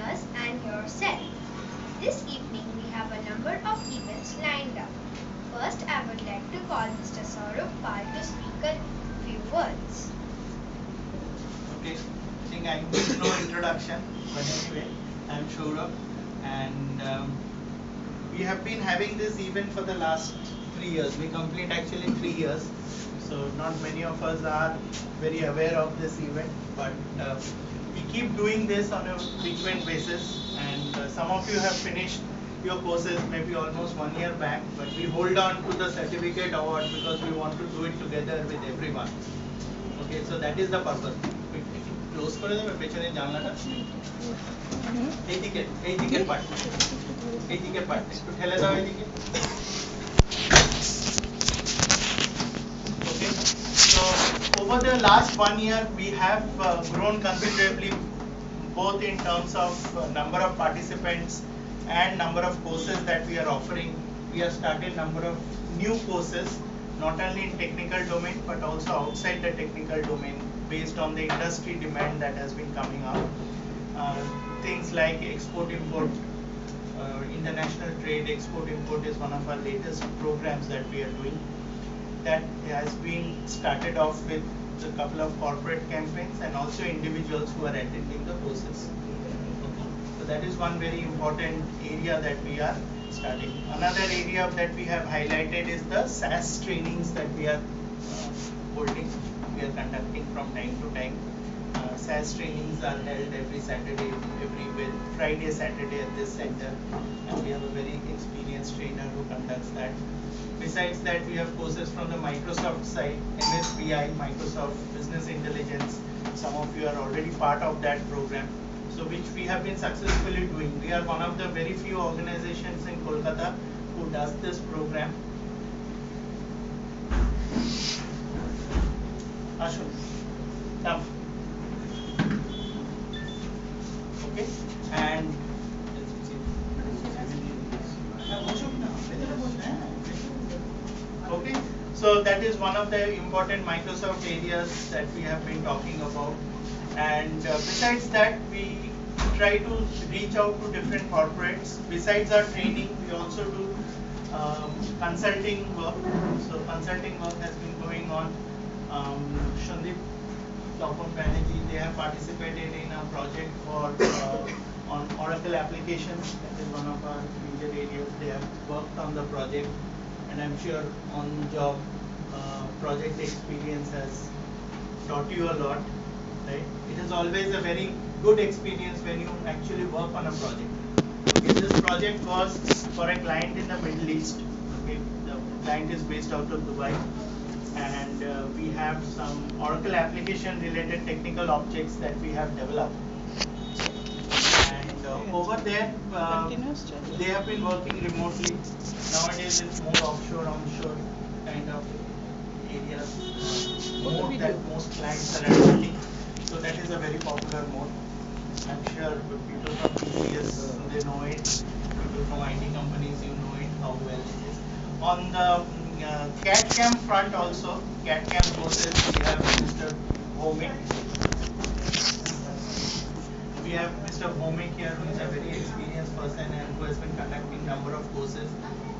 listeners and yourself. This evening we have a number of events lined up. First, I would like to call Mr. Saurabh Pal to speak a few words. Okay, I think I need no introduction, but anyway, I'm Saurabh, and we have been having this event for the last 3 years. We complete actually 3 years, so not many of us are very aware of this event, but we keep doing this on a frequent basis, and some of you have finished your courses maybe almost 1 year back, but we hold on to the certificate award because we want to do it together with everyone. Okay, so that is the purpose. Close করে দেবে পেছনে জানলাটা এই দিকের part একটু ঠেলে দাও এইদিকে okay so over the last 1 year we have grown considerably both in terms of number of participants and number of courses that we are offering. We have started number of new courses not only in technical domain but also outside the technical domain based on the industry demand that has been coming up. Things like export import, international trade, export import is one of our latest programs that we are doing. That has been started off with a couple of corporate campaigns and also individuals who are attending the courses. So that is one very important area that we are starting. Another area that we have highlighted is the SAS trainings that we are holding. We are conducting from time to time. SAS trainings are held every Saturday, every Friday, Saturday at this center, and we have a very experienced trainer who conducts that. Besides that, we have courses from the Microsoft side, MSBI, Microsoft Business Intelligence. Some of you are already part of that program, so which we have been successfully doing. We are one of the very few organizations in Kolkata who does this program. Ashun, come. Okay, and okay, so that is one of the important Microsoft areas that we have been talking about. And besides that, we try to reach out to different corporates. Besides our training, we also do consulting work. So consulting work has been going on. Shandip Topon Banerjee, they have participated in a project for on Oracle applications. That is one of our major areas. They have worked on the project, and I'm sure on-job project experience has taught you a lot. Right? It is always a very good experience when you actually work on a project. Okay, this project was for a client in the Middle East. Okay, the client is based out of Dubai, and we have some Oracle application related technical objects that we have developed. And over there, they have been working remotely. Nowadays, it's more offshore, onshore kind of areas, mode that most clients are adopting. So that is a very popular mode. I'm sure people from TCS, they know it. People from IT companies, you know it, how well it is. On the CAD-CAM front also, CAD-CAM courses, we have Mr. Bhomik. We have Mr. Bhomik here, who is a very experienced person and who has been conducting number of courses.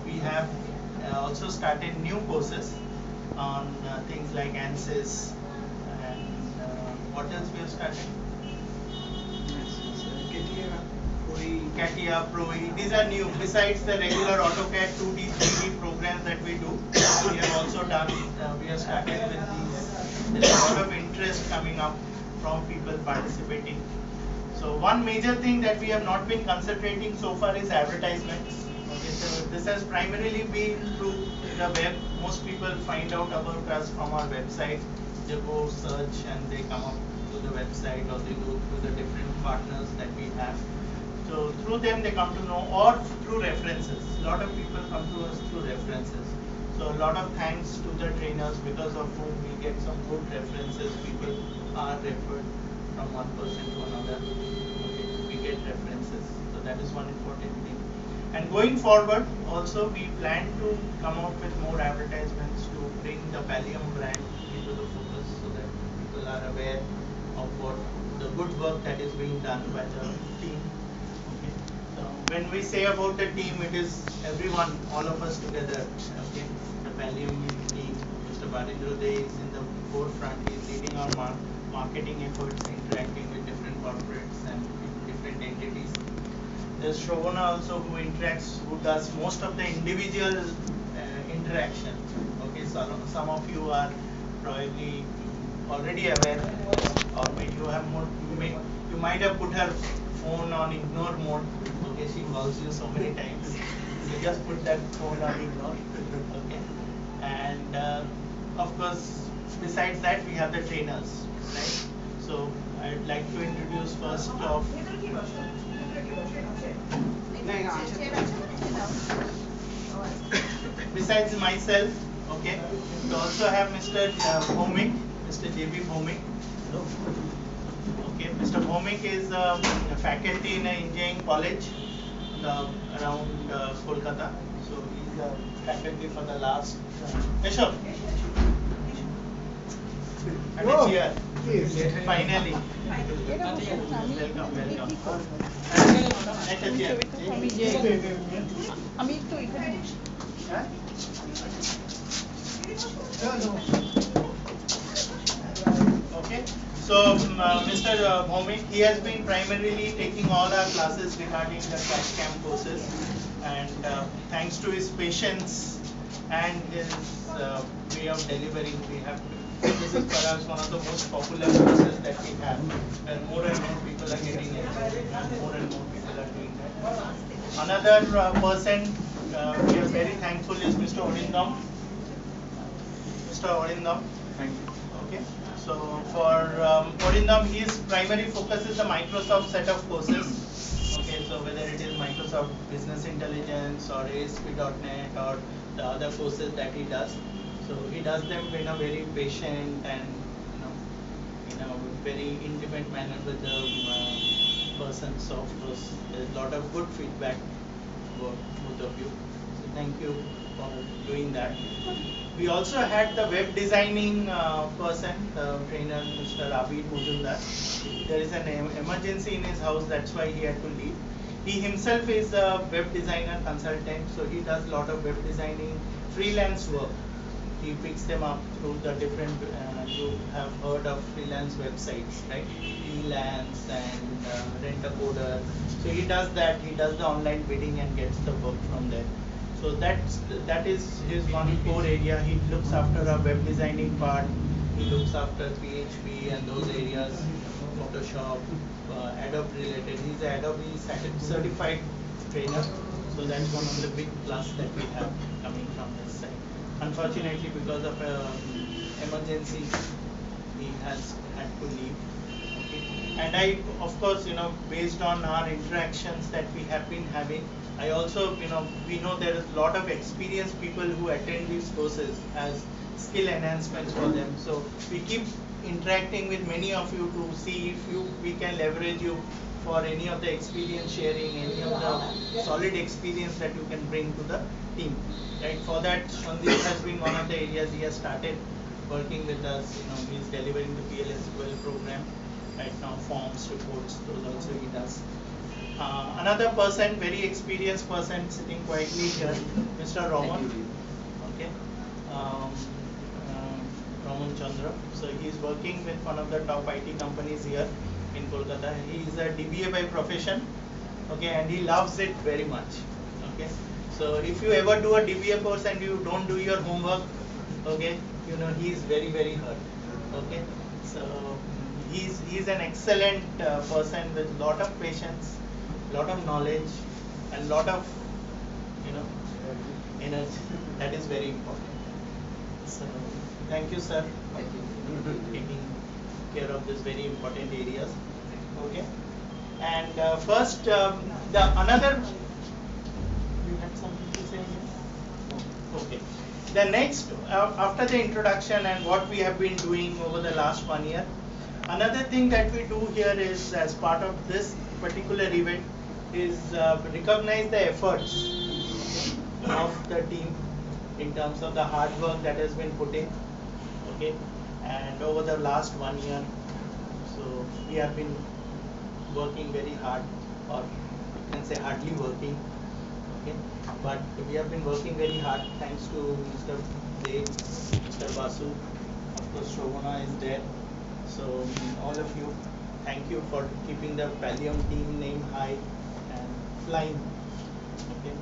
We have also started new courses on things like ANSYS and what else we have started? CATIA, ProE. These are new. Besides the regular AutoCAD 2D, 3D programs that we do, we have also done. We have started with these. There is a lot of interest coming up from people participating. So one major thing that we have not been concentrating so far is advertisements. Okay, so this has primarily been through the web. Most people find out about us from our website. They go search and they come up to the website, or they go through the different partners that we have. So through them they come to know, or through references. A lot of people come to us through references. So a lot of thanks to the trainers, because of whom we get some good references. People are referred from one person to another. Okay, we get references. So that is one important thing. And going forward, also we plan to come out with more advertisements to bring the Pallium brand into the focus, so that people are aware of what the good work that is being done by the team when we say about the team, it is everyone, all of us together. Okay, the Pallium team, Mr. Barindra Dey is in the forefront. He is leading our marketing efforts, interacting with different corporates and different entities. There's Shravana also who interacts, who does most of the individual interaction. Okay, so some of you are probably already aware, or maybe you have more. You might have put her phone on ignore mode. Okay, she calls you so many times. So just put that phone on ignore. Okay, and of course, besides that, we have the trainers, right? So I'd like to introduce first of. Besides myself, okay, we also have Mr. Bhomik, Mr. JB Bhomik. Okay, Mr. Bhomik is a faculty in an engineering college around Kolkata. So he's a faculty for the last. Keshav. And it's here. Finally. Welcome. আমি তো এখানে Okay, so Mr. Bhomik, he has been primarily taking all our classes regarding the cash camp courses, and thanks to his patience and his way of delivering, we have. This is perhaps one of the most popular courses that we have, and more people are getting it, and more people are doing that. Another person we are very thankful is Mr. Orindam. Mr. Orindam. Thank you. Okay. So for Orindam, his primary focus is the Microsoft set of courses. Okay. So whether it is Microsoft Business Intelligence or ASP.NET or the other courses that he does. So he does them in a very patient and in a very intimate manner with the persons. So of course, there's a lot of good feedback for both of you. So thank you for doing that. We also had the web designing person, the trainer, Mr. Abid Mujumdar. There is an emergency in his house, that's why he had to leave. He himself is a web designer consultant, so he does a lot of web designing, freelance work. He picks them up through the different, you have heard of freelance websites, right? Elance and Rent-A-Coder. So he does that, he does the online bidding and gets the work from there. So that is his one core area. He looks after our web designing part, he looks after PHP and those areas, Photoshop, Adobe related. He's an Adobe certified trainer. So that's one of the big plus that we have coming from this side. Unfortunately, because of emergency, he has had to leave. Okay. And I, of course, based on our interactions that we have been having, I also, we know there is a lot of experienced people who attend these courses as skill enhancements for them. So we keep interacting with many of you to see if we can leverage you for any of the experience sharing, any of the solid experience that you can bring to the team. Right? For that, Shandip has been one of the areas he has started working with us. He is delivering the PLSQL program right now, forms, reports, those also he does. Another person, very experienced person sitting quietly here, Mr. Raman. Okay. Raman Chandra. So he is working with one of the top IT companies here in Kolkata. He is a DBA by profession. Okay, and he loves it very much. Okay. So if you ever do a DBA course and you don't do your homework, okay, he is very, very hurt. Okay. So he's an excellent person with a lot of patience, lot of knowledge, and lot of energy. That is very important. So thank you, sir, for taking care of this very important areas. Okay. And first, the another. You had something to say? Okay. The next, after the introduction and what we have been doing over the last 1 year, another thing that we do here is, as part of this particular event, is recognize the efforts of the team in terms of the hard work that has been put in. Okay, and over the last 1 year, so we have been working very hard, or you can say hardly working. Okay, but we have been working very hard thanks to Mr. Dev, Mr. Basu, of course Shobana is there. So all of you, thank you for keeping the Pallium team name high and flying. Okay,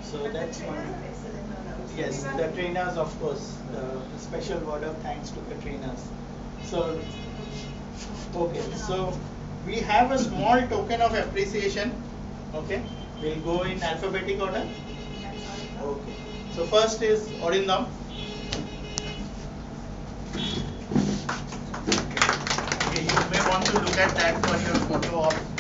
so But that's the one. trainers are excellent, no doubt. Yes, the trainers, of course. The special word of thanks to the trainers. So, okay, so we have a small token of appreciation. Okay, we'll go in alphabetic order. Okay, so first is Orindam. Okay, you may want to look at that for your photo of